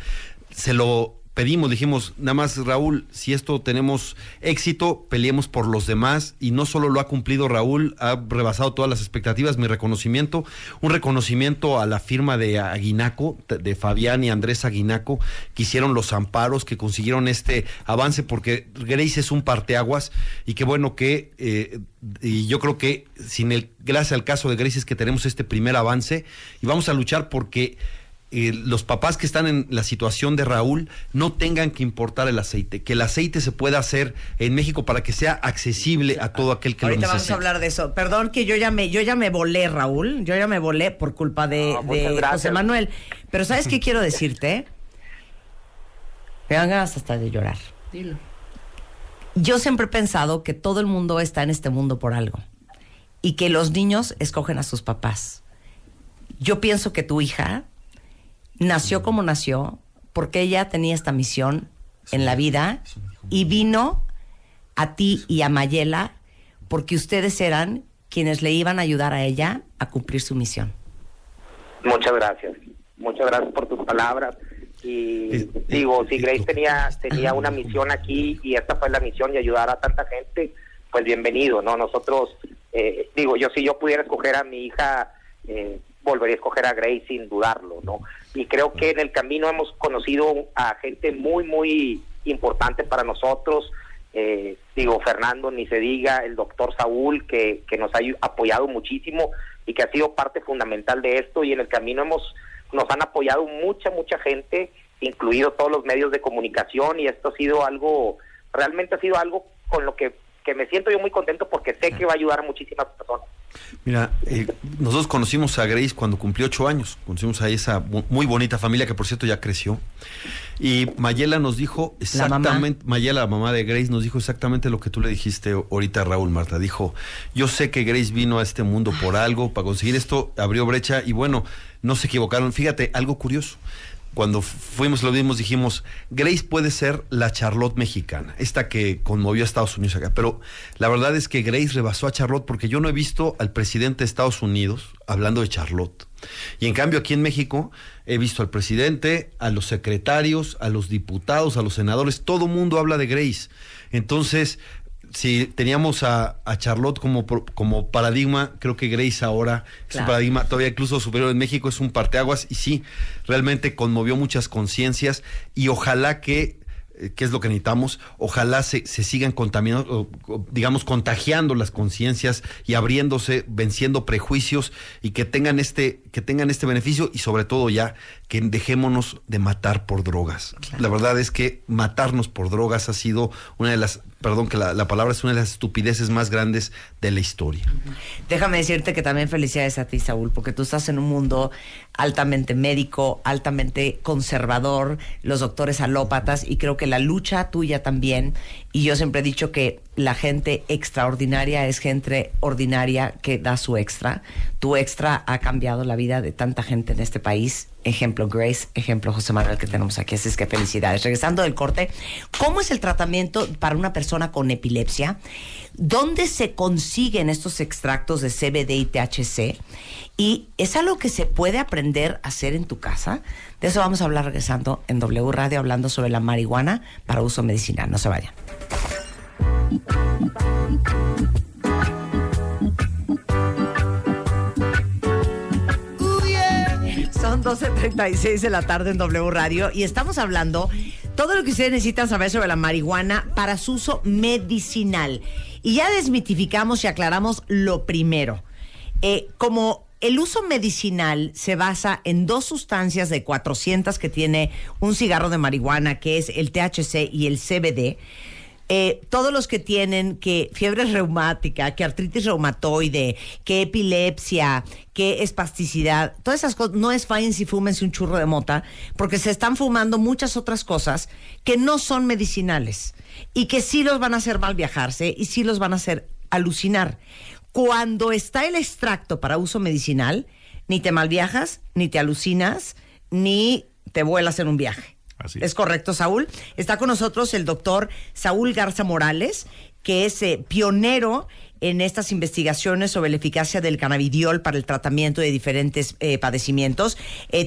se lo pedimos, dijimos, nada más Raúl, si esto tenemos éxito, peleemos por los demás, y no solo lo ha cumplido Raúl, ha rebasado todas las expectativas. Mi reconocimiento, un reconocimiento a la firma de Aguinaco, de Fabián y Andrés Aguinaco, que hicieron los amparos, que consiguieron este avance, porque Grace es un parteaguas, y qué bueno que, y yo creo que gracias al caso de Grace es que tenemos este primer avance, y vamos a luchar porque los papás que están en la situación de Raúl no tengan que importar el aceite, que el aceite se pueda hacer en México para que sea accesible a todo aquel que lo necesite. Ahorita vamos a hablar de eso. Perdón que yo ya me volé, Raúl. Yo ya me volé por culpa de José Manuel. Pero ¿sabes qué quiero decirte? Me dan ganas hasta de llorar. Dilo. Yo siempre he pensado que todo el mundo está en este mundo por algo, y que los niños escogen a sus papás. Yo pienso que tu hija nació como nació porque ella tenía esta misión en la vida, y vino a ti y a Mayela porque ustedes eran quienes le iban a ayudar a ella a cumplir su misión. Muchas gracias por tus palabras. Y digo, si Grace tenía una misión aquí, y esta fue la misión, y ayudar a tanta gente, pues bienvenido, ¿no? Nosotros, si yo pudiera escoger a mi hija, volvería a escoger a Grace sin dudarlo, ¿no? Y creo que en el camino hemos conocido a gente muy, muy importante para nosotros. Fernando, ni se diga, el doctor Saúl, que nos ha apoyado muchísimo y que ha sido parte fundamental de esto, y en el camino nos han apoyado mucha gente, incluido todos los medios de comunicación, y esto realmente ha sido algo con lo que me siento yo muy contento, porque sé que va a ayudar a muchísimas personas. Mira, nosotros conocimos a Grace cuando cumplió 8 años, conocimos a esa muy bonita familia, que por cierto ya creció, y Mayela nos dijo exactamente, Mayela, la mamá de Grace, nos dijo exactamente lo que tú le dijiste ahorita a Raúl, Marta. Dijo, yo sé que Grace vino a este mundo por algo, para conseguir esto, abrió brecha, y bueno, no se equivocaron. Fíjate, algo curioso. Cuando fuimos, lo vimos, dijimos, Grace puede ser la Charlotte mexicana, esta que conmovió a Estados Unidos acá, pero la verdad es que Grace rebasó a Charlotte, porque yo no he visto al presidente de Estados Unidos hablando de Charlotte. Y en cambio aquí en México he visto al presidente, a los secretarios, a los diputados, a los senadores, todo mundo habla de Grace. Entonces, si teníamos a Charlotte como paradigma, creo que Grace ahora es un paradigma todavía incluso superior en México, es un parteaguas, y sí, realmente conmovió muchas conciencias, y ojalá que es lo que necesitamos, ojalá se sigan contaminando, digamos, contagiando las conciencias y abriéndose, venciendo prejuicios, y que tengan este beneficio, y sobre todo ya que dejémonos de matar por drogas. Claro. La verdad es que matarnos por drogas ha sido una de las, perdón que la palabra, es una de las estupideces más grandes de la historia. Déjame decirte que también felicidades a ti, Saúl, porque tú estás en un mundo altamente médico, altamente conservador, los doctores alópatas, y creo que la lucha tuya también, y yo siempre he dicho que la gente extraordinaria es gente ordinaria que da su extra. Tu extra ha cambiado la vida de tanta gente en este país. Ejemplo Grace, ejemplo José Manuel, que tenemos aquí. Así es que felicidades. Regresando del corte, ¿cómo es el tratamiento para una persona con epilepsia? ¿Dónde se consiguen estos extractos de CBD y THC? ¿Y es algo que se puede aprender a hacer en tu casa? De eso vamos a hablar regresando en W Radio, hablando sobre la marihuana para uso medicinal. No se vayan. Son 12:36 de la tarde en W Radio y estamos hablando todo lo que ustedes necesitan saber sobre la marihuana para su uso medicinal. Y ya desmitificamos y aclaramos lo primero. Como el uso medicinal se basa en dos sustancias de 400 que tiene un cigarro de marihuana, que es el THC y el CBD, todos los que tienen que fiebre reumática, que artritis reumatoide, que epilepsia, que espasticidad, todas esas cosas, no es fácil si fúmense un churro de mota, porque se están fumando muchas otras cosas que no son medicinales y que sí los van a hacer mal viajarse y sí los van a hacer alucinar. Cuando está el extracto para uso medicinal, ni te mal viajas, ni te alucinas, ni te vuelas en un viaje. Así ¿Es correcto, Saúl? Está con nosotros el doctor Saúl Garza Morales, que es pionero en estas investigaciones sobre la eficacia del cannabidiol para el tratamiento de diferentes padecimientos.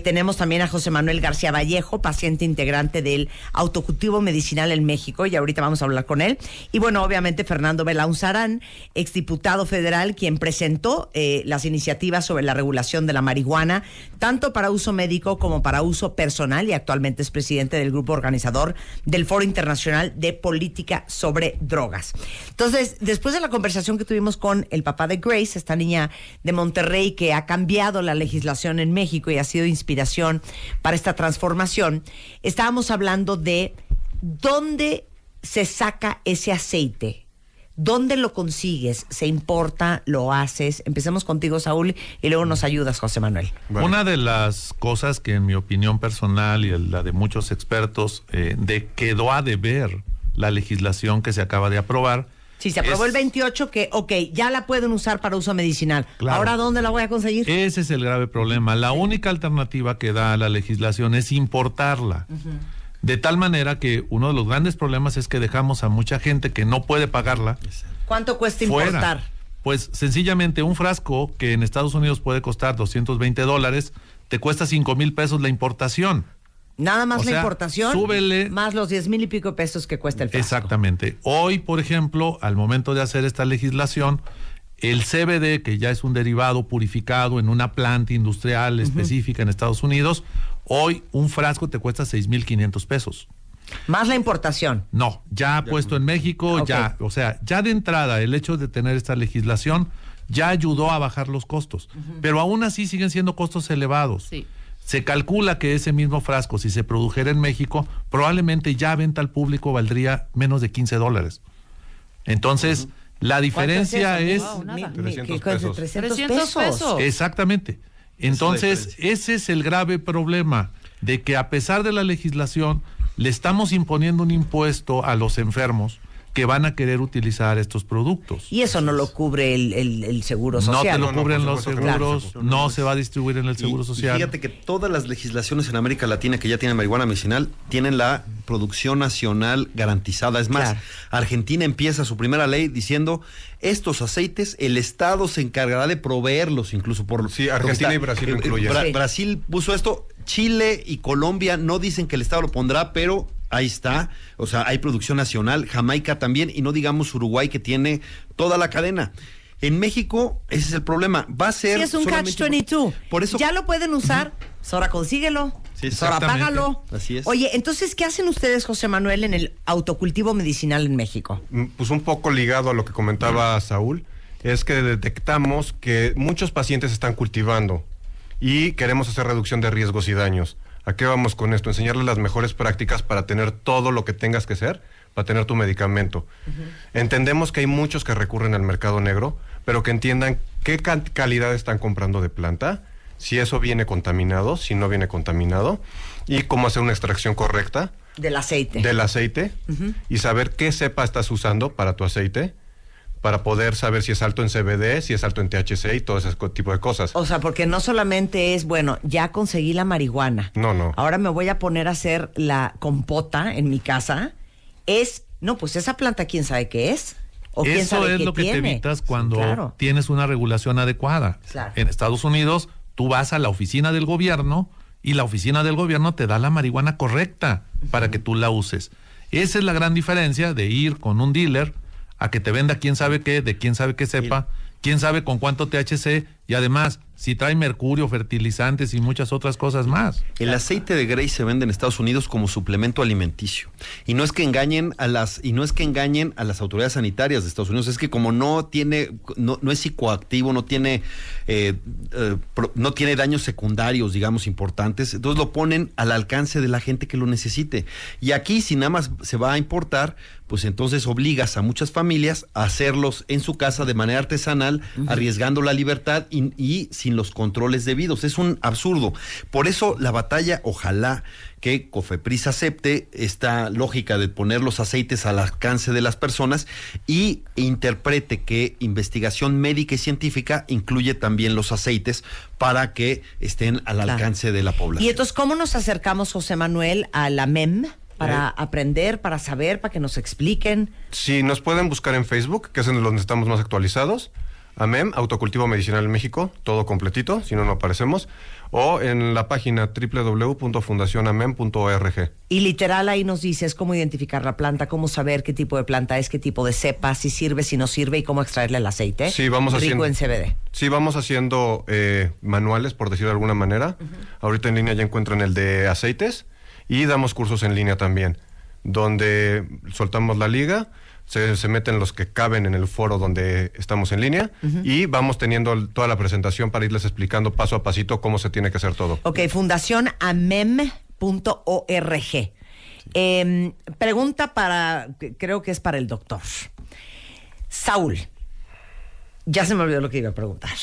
Tenemos también a José Manuel García Vallejo, paciente integrante del autocultivo medicinal en México, y ahorita vamos a hablar con él. Y bueno, obviamente Fernando Belaunzarán, exdiputado federal, quien presentó las iniciativas sobre la regulación de la marihuana, tanto para uso médico como para uso personal, y actualmente es presidente del grupo organizador del Foro Internacional de Política sobre Drogas. Entonces, después de la conversación que tuvimos con el papá de Grace, esta niña de Monterrey que ha cambiado la legislación en México y ha sido inspiración para esta transformación, estábamos hablando de dónde se saca ese aceite, dónde lo consigues, se importa, lo haces. Empecemos contigo, Saúl, y luego nos ayudas, José Manuel. Vale. Una de las cosas que en mi opinión personal y la de muchos expertos quedó a deber la legislación que se acaba de aprobar. Sí, se aprobó el 28 que, ya la pueden usar para uso medicinal. Claro. Ahora, ¿dónde la voy a conseguir? Ese es el grave problema. La única alternativa que da la legislación es importarla. De tal manera que uno de los grandes problemas es que dejamos a mucha gente que no puede pagarla ¿Cuánto cuesta fuera. importar? Pues sencillamente un frasco que en Estados Unidos puede costar $220, te cuesta $5,000 la importación. Nada más O la sea, importación, súbele. más los 10,000 y pico pesos que cuesta el frasco. Exactamente. Hoy, por ejemplo, al momento de hacer esta legislación, el CBD, que ya es un derivado purificado en una planta industrial específica en Estados Unidos, hoy un frasco te cuesta $6,500. Más la importación. No, ya puesto en México, Ok. ya, o sea, ya de entrada el hecho de tener esta legislación ya ayudó a bajar los costos, pero aún así siguen siendo costos elevados. Sí. Se calcula que ese mismo frasco, si se produjera en México, probablemente ya a venta al público valdría menos de $15. Entonces, la diferencia es... Wow, nada. 300 ¿qué cosa? pesos. 300 pesos. Exactamente. Entonces, ese es el grave problema, de que a pesar de la legislación, le estamos imponiendo un impuesto a los enfermos que van a querer utilizar estos productos. Y eso no lo cubre el Seguro Social. No te lo No, cubren por los supuesto que no. seguros, Claro. no se va a distribuir en el Seguro Y Social. fíjate que todas las legislaciones en América Latina que ya tienen marihuana medicinal tienen la producción nacional garantizada. Es más, Claro. Argentina empieza su primera ley diciendo estos aceites el Estado se encargará de proveerlos, incluso por Sí, Argentina y Brasil lo incluyen. Sí. Brasil puso esto, Chile y Colombia no dicen que el Estado lo pondrá, pero ahí está, o sea, hay producción nacional, Jamaica también, y no digamos Uruguay, que tiene toda la cadena. En México, ese es el problema, va a ser... Sí, es un solamente catch-22. Por eso... Ya lo pueden usar, pues ahora consíguelo, Sí, pues ahora exactamente. págalo. Así es. Oye, entonces, ¿qué hacen ustedes, José Manuel, en el autocultivo medicinal en México? Pues un poco ligado a lo que comentaba Saúl, es que detectamos que muchos pacientes están cultivando y queremos hacer reducción de riesgos y daños. ¿A qué vamos con esto? Enseñarles las mejores prácticas para tener todo lo que tengas que hacer, para tener tu medicamento. Entendemos que hay muchos que recurren al mercado negro, pero que entiendan qué calidad están comprando de planta, si eso viene contaminado, si no viene contaminado, y cómo hacer una extracción correcta Del aceite. del aceite y saber qué cepa estás usando para tu aceite, para poder saber si es alto en CBD, si es alto en THC y todo ese tipo de cosas. O sea, porque no solamente es, bueno, ya conseguí la marihuana. No. Ahora me voy a poner a hacer la compota en mi casa. Pues esa planta, ¿quién sabe qué es? ¿O quién Eso sabe es qué lo que te tiene? evitas cuando Claro. tienes una regulación adecuada. Claro. En Estados Unidos, tú vas a la oficina del gobierno y la oficina del gobierno te da la marihuana correcta para que tú la uses. Esa es la gran diferencia de ir con un dealer a que te venda quién sabe qué, de quién sabe qué cepa, quién sabe con cuánto THC, y además si trae mercurio, fertilizantes y muchas otras cosas más. El aceite de Grey se vende en Estados Unidos como suplemento alimenticio. Y no es que engañen a las autoridades sanitarias de Estados Unidos, es que como no es psicoactivo, no tiene daños secundarios, digamos, importantes, entonces lo ponen al alcance de la gente que lo necesite. Y aquí, si nada más se va a importar, pues entonces obligas a muchas familias a hacerlos en su casa de manera artesanal, arriesgando la libertad y sin los controles debidos. Es un absurdo. Por eso la batalla, ojalá que COFEPRIS acepte esta lógica de poner los aceites al alcance de las personas y interprete que investigación médica y científica incluye también los aceites para que estén al alcance de la población. Y entonces, ¿cómo nos acercamos, José Manuel, a la MEM? Para aprender, para saber, para que nos expliquen. Sí, nos pueden buscar en Facebook, que es en donde estamos más actualizados. AMEM, Autocultivo Medicinal en México, todo completito, si no, no aparecemos. O en la página www.fundacionamem.org. Y literal ahí nos dices cómo identificar la planta, cómo saber qué tipo de planta es, qué tipo de cepa, si sirve, si no sirve y cómo extraerle el aceite. Sí, vamos rico haciendo en CBD. Sí, vamos haciendo manuales, por decirlo de alguna manera. Ahorita en línea ya encuentran el de aceites. Y damos cursos en línea también, donde soltamos la liga, se meten los que caben en el foro donde estamos en línea, y vamos teniendo toda la presentación para irles explicando paso a pasito cómo se tiene que hacer todo. Ok, fundacionamem.org. Pregunta creo que es para el doctor. Saúl, ya se me olvidó lo que iba a preguntar.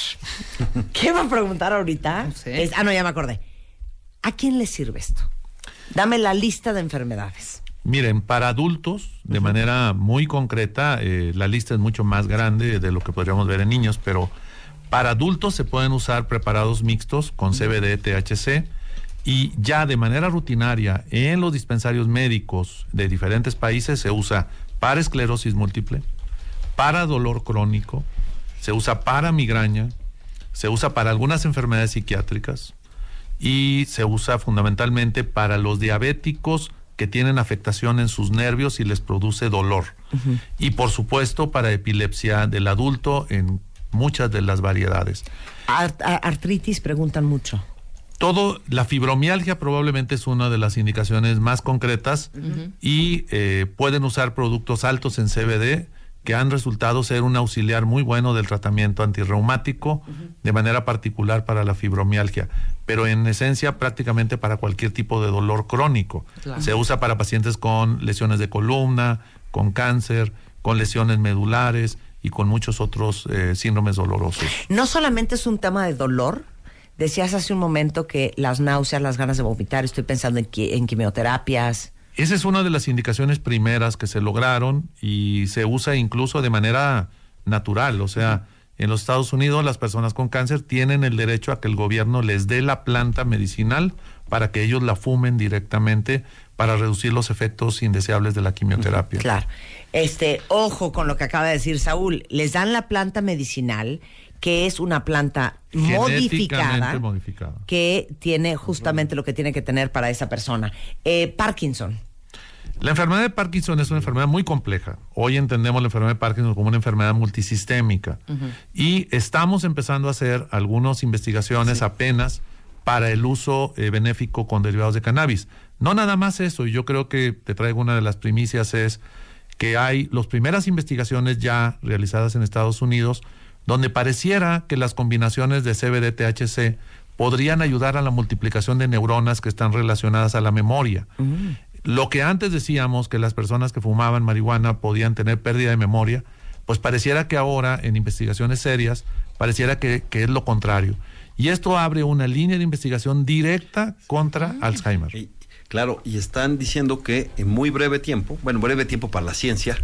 ¿Qué iba a preguntar ahorita? No sé. No, ya me acordé. ¿A quién le sirve esto? Dame la lista de enfermedades. Miren, para adultos, de manera muy concreta, la lista es mucho más grande de lo que podríamos ver en niños, pero para adultos se pueden usar preparados mixtos con CBD, THC, y ya de manera rutinaria en los dispensarios médicos de diferentes países se usa para esclerosis múltiple, para dolor crónico, se usa para migraña, se usa para algunas enfermedades psiquiátricas, y se usa fundamentalmente para los diabéticos que tienen afectación en sus nervios y les produce dolor. Y por supuesto para epilepsia del adulto en muchas de las variedades. Artritis preguntan mucho. La fibromialgia probablemente es una de las indicaciones más concretas y pueden usar productos altos en CBD que han resultado ser un auxiliar muy bueno del tratamiento antirreumático, de manera particular para la fibromialgia, pero en esencia prácticamente para cualquier tipo de dolor crónico. Claro. Se usa para pacientes con lesiones de columna, con cáncer, con lesiones medulares y con muchos otros síndromes dolorosos. No solamente es un tema de dolor. Decías hace un momento que las náuseas, las ganas de vomitar, estoy pensando en quimioterapias. Esa es una de las indicaciones primeras que se lograron y se usa incluso de manera natural. O sea, en los Estados Unidos las personas con cáncer tienen el derecho a que el gobierno les dé la planta medicinal para que ellos la fumen directamente para reducir los efectos indeseables de la quimioterapia. Claro. Ojo con lo que acaba de decir Saúl. Les dan la planta medicinal, que es una planta modificada, que tiene justamente lo que tiene que tener para esa persona. Parkinson. La enfermedad de Parkinson es una enfermedad muy compleja. Hoy entendemos la enfermedad de Parkinson como una enfermedad multisistémica. Y estamos empezando a hacer algunas investigaciones apenas para el uso benéfico con derivados de cannabis. No nada más eso, y yo creo que te traigo una de las primicias, es que hay las primeras investigaciones ya realizadas en Estados Unidos donde pareciera que las combinaciones de CBD-THC podrían ayudar a la multiplicación de neuronas que están relacionadas a la memoria. Lo que antes decíamos que las personas que fumaban marihuana podían tener pérdida de memoria, pues pareciera que ahora en investigaciones serias, pareciera que es lo contrario. Y esto abre una línea de investigación directa contra Alzheimer. Claro, y están diciendo que en muy breve tiempo para la ciencia,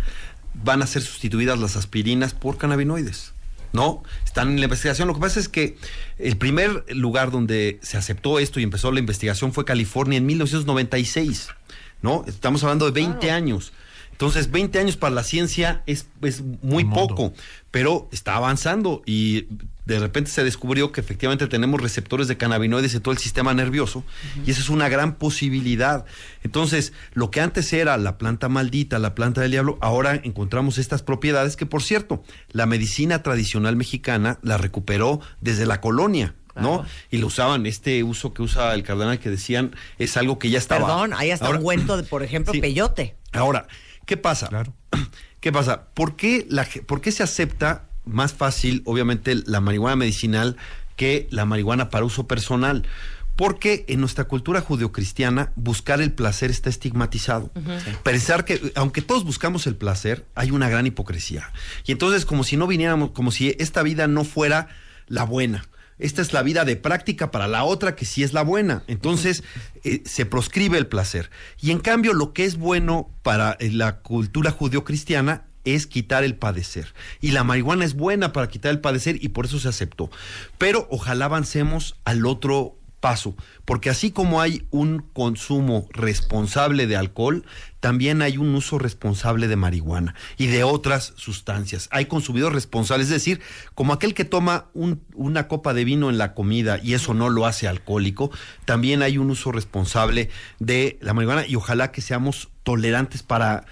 van a ser sustituidas las aspirinas por cannabinoides. No, están en la investigación. Lo que pasa es que el primer lugar donde se aceptó esto y empezó la investigación fue California en 1996, ¿no? Estamos hablando de 20 años. Entonces, 20 años para la ciencia es muy poco, pero está avanzando y de repente se descubrió que efectivamente tenemos receptores de cannabinoides en todo el sistema nervioso y esa es una gran posibilidad. Entonces, lo que antes era la planta maldita, la planta del diablo, ahora encontramos estas propiedades que, por cierto, la medicina tradicional mexicana la recuperó desde la colonia, ¿no? Claro. Y lo usaban, este uso que usa el cardenal que decían es algo que ya estaba. Perdón, hay hasta un ungüento de, por ejemplo, sí. Peyote. Ahora, ¿qué pasa? Claro. ¿Qué pasa? ¿Por qué se acepta más fácil, obviamente, la marihuana medicinal que la marihuana para uso personal? Porque en nuestra cultura judeocristiana buscar el placer está estigmatizado. Pensar que, aunque todos buscamos el placer, hay una gran hipocresía. Y entonces, como si no viniéramos, como si esta vida no fuera la buena. Esta es la vida de práctica para la otra que sí es la buena. Entonces, se proscribe el placer. Y en cambio, lo que es bueno para la cultura judeocristiana es quitar el padecer. Y la marihuana es buena para quitar el padecer y por eso se aceptó. Pero ojalá avancemos al otro paso, porque así como hay un consumo responsable de alcohol, también hay un uso responsable de marihuana y de otras sustancias. Hay consumidores responsables, es decir, como aquel que toma una copa de vino en la comida y eso no lo hace alcohólico, también hay un uso responsable de la marihuana y ojalá que seamos tolerantes para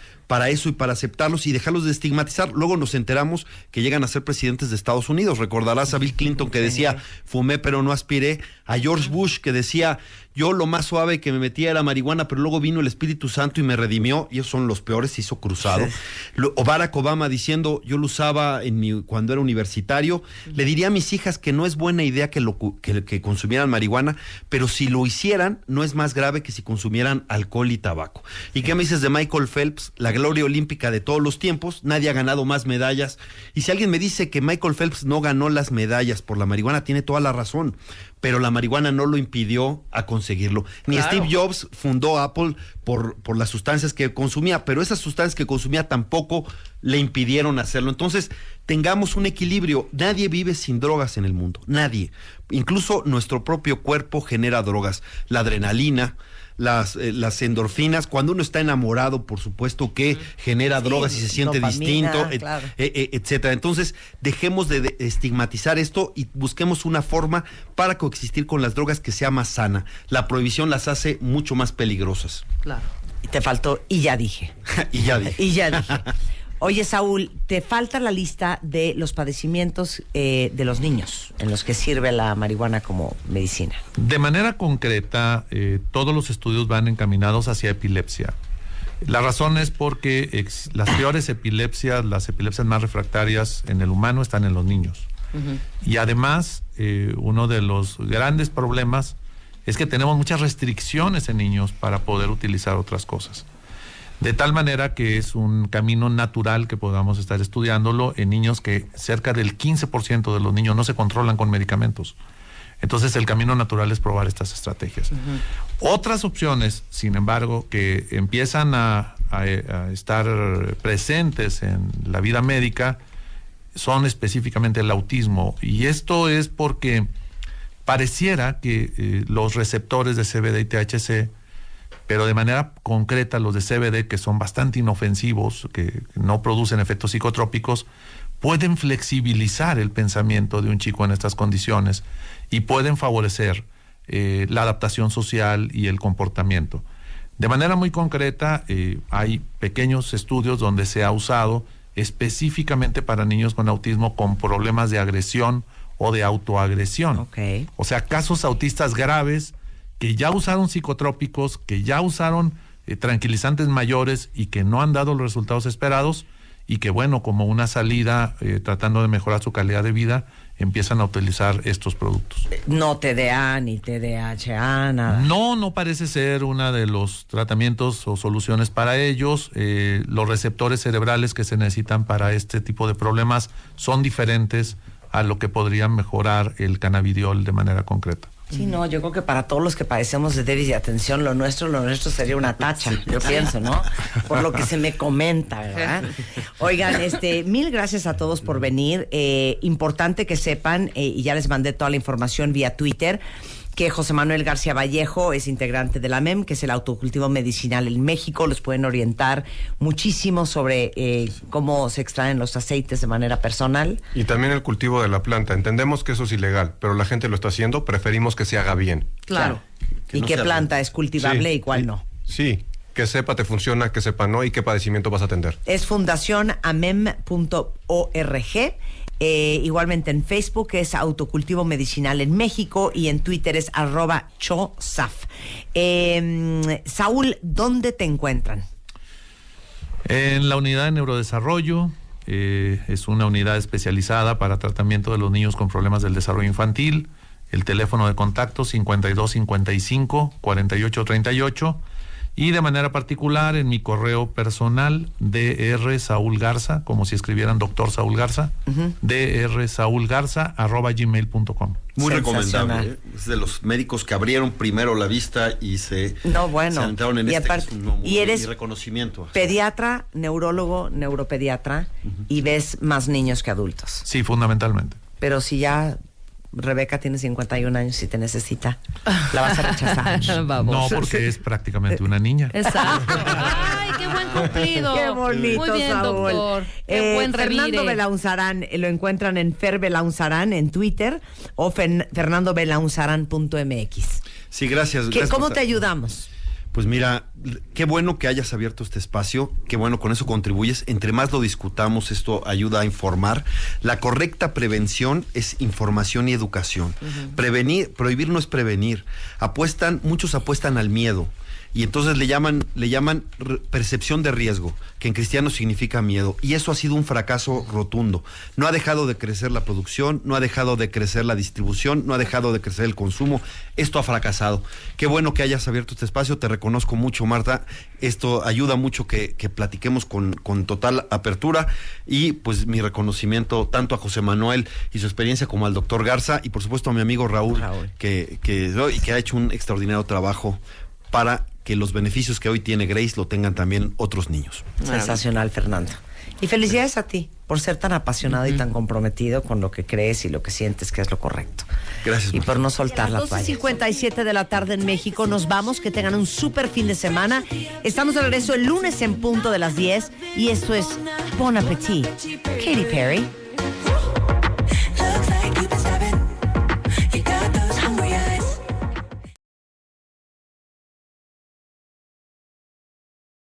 eso y para aceptarlos y dejarlos de estigmatizar. Luego nos enteramos que llegan a ser presidentes de Estados Unidos. Recordarás a Bill Clinton que decía, fumé pero no aspiré. A George Bush que decía, yo lo más suave que me metía era marihuana, pero luego vino el Espíritu Santo y me redimió. Y esos son los peores, se hizo cruzado. Sí. Barack Obama diciendo, yo lo usaba cuando era universitario. Le diría a mis hijas que no es buena idea que consumieran marihuana, pero si lo hicieran, no es más grave que si consumieran alcohol y tabaco. ¿Y qué me dices de Michael Phelps, la gloria olímpica de todos los tiempos? Nadie ha ganado más medallas. Y si alguien me dice que Michael Phelps no ganó las medallas por la marihuana, tiene toda la razón. Pero la marihuana no lo impidió a conseguirlo. Ni claro. Steve Jobs fundó Apple por las sustancias que consumía, pero esas sustancias que consumía tampoco le impidieron hacerlo. Entonces, tengamos un equilibrio. Nadie vive sin drogas en el mundo. Nadie. Incluso nuestro propio cuerpo genera drogas. La adrenalina, las endorfinas, cuando uno está enamorado, por supuesto que genera drogas y se siente distinto, claro. Etcétera. Entonces, dejemos de estigmatizar esto y busquemos una forma para coexistir con las drogas que sea más sana. La prohibición las hace mucho más peligrosas. Claro. Y te faltó, y ya dije. Y ya dije. Y ya dije. Oye, Saúl, te falta la lista de los padecimientos de los niños en los que sirve la marihuana como medicina. De manera concreta, todos los estudios van encaminados hacia epilepsia. La razón es porque las peores epilepsias, las epilepsias más refractarias en el humano están en los niños. Y además, uno de los grandes problemas es que tenemos muchas restricciones en niños para poder utilizar otras cosas. De tal manera que es un camino natural que podamos estar estudiándolo en niños que cerca del 15% de los niños no se controlan con medicamentos. Entonces el camino natural es probar estas estrategias. Otras opciones, sin embargo, que empiezan a estar presentes en la vida médica son específicamente el autismo. Y esto es porque pareciera que los receptores de CBD y THC, pero de manera concreta los de CBD, que son bastante inofensivos, que no producen efectos psicotrópicos, pueden flexibilizar el pensamiento de un chico en estas condiciones y pueden favorecer la adaptación social y el comportamiento. De manera muy concreta, hay pequeños estudios donde se ha usado específicamente para niños con autismo con problemas de agresión o de autoagresión. Okay. O sea, casos autistas graves que ya usaron psicotrópicos, que ya usaron tranquilizantes mayores y que no han dado los resultados esperados y que, bueno, como una salida, tratando de mejorar su calidad de vida, empiezan a utilizar estos productos. No TDA ni TDHA, nada. No parece ser uno de los tratamientos o soluciones para ellos. Los receptores cerebrales que se necesitan para este tipo de problemas son diferentes a lo que podrían mejorar el cannabidiol de manera concreta. Sí, no, yo creo que para todos los que padecemos de déficit de atención, lo nuestro sería una tacha, yo pienso, ¿no? Por lo que se me comenta, ¿verdad? Oigan, mil gracias a todos por venir. Importante que sepan, y ya les mandé toda la información vía Twitter, que José Manuel García Vallejo es integrante de la MEM, que es el autocultivo medicinal en México. Los pueden orientar muchísimo sobre cómo se extraen los aceites de manera personal. Y también el cultivo de la planta. Entendemos que eso es ilegal, pero la gente lo está haciendo, preferimos que se haga bien. Claro. Que ¿Y no qué sea- planta es cultivable Sí, y cuál no? Sí, que sepa te funciona, que sepa no y qué padecimiento vas a atender. Es fundacionamem.org. Igualmente en Facebook es Autocultivo Medicinal en México y en Twitter es @chosaf. Saúl, ¿dónde te encuentran? En la unidad de neurodesarrollo, es una unidad especializada para tratamiento de los niños con problemas del desarrollo infantil. El teléfono de contacto 5255-4838. Y de manera particular en mi correo personal, Dr. Saúl Garza, como si escribieran Doctor Saúl Garza, drsaulgarza@gmail.com. Muy Sensacional. recomendable. Es de los médicos que abrieron primero la vista y se entraron en y este aparte, que es un muy- y eres mi reconocimiento. pediatra, neurólogo, neuropediatra y ves más niños que adultos. Sí, fundamentalmente. Pero si ya Rebeca tiene 51 años y te necesita, la vas a rechazar. No, porque es prácticamente una niña. Exacto. Ay, qué buen cumplido. Qué bonito, Muy bien, Saúl. doctor. Qué buen Fernando revire. Belaunzarán, lo encuentran en Fer Belaunzarán en Twitter o fernandobelaunzarán.mx. Sí, gracias. gracias ¿Cómo por te estar- ayudamos? Pues mira, qué bueno que hayas abierto este espacio, qué bueno, con eso contribuyes. Entre más lo discutamos, esto ayuda a informar. La correcta prevención es información y educación. Prohibir no es prevenir. Muchos apuestan al miedo. Y entonces le llaman percepción de riesgo, que en cristiano significa miedo. Y eso ha sido un fracaso rotundo. No ha dejado de crecer la producción, no ha dejado de crecer la distribución, no ha dejado de crecer el consumo. Esto ha fracasado. Qué bueno que hayas abierto este espacio, te reconozco mucho, Marta. Esto ayuda mucho que platiquemos con total apertura. Y pues mi reconocimiento tanto a José Manuel y su experiencia como al doctor Garza y por supuesto a mi amigo Raúl. Que ha hecho un extraordinario trabajo para que los beneficios que hoy tiene Grace lo tengan también otros niños. Sensacional, Fernando. Y felicidades a ti por ser tan apasionado y tan comprometido con lo que crees y lo que sientes que es lo correcto. Gracias, Y Marta. por no soltar la toalla. 12:57 de la tarde en México. Nos vamos. Que tengan un súper fin de semana. Estamos de regreso el lunes en punto de las 10. Y esto es Bon Appetit. Katy Perry.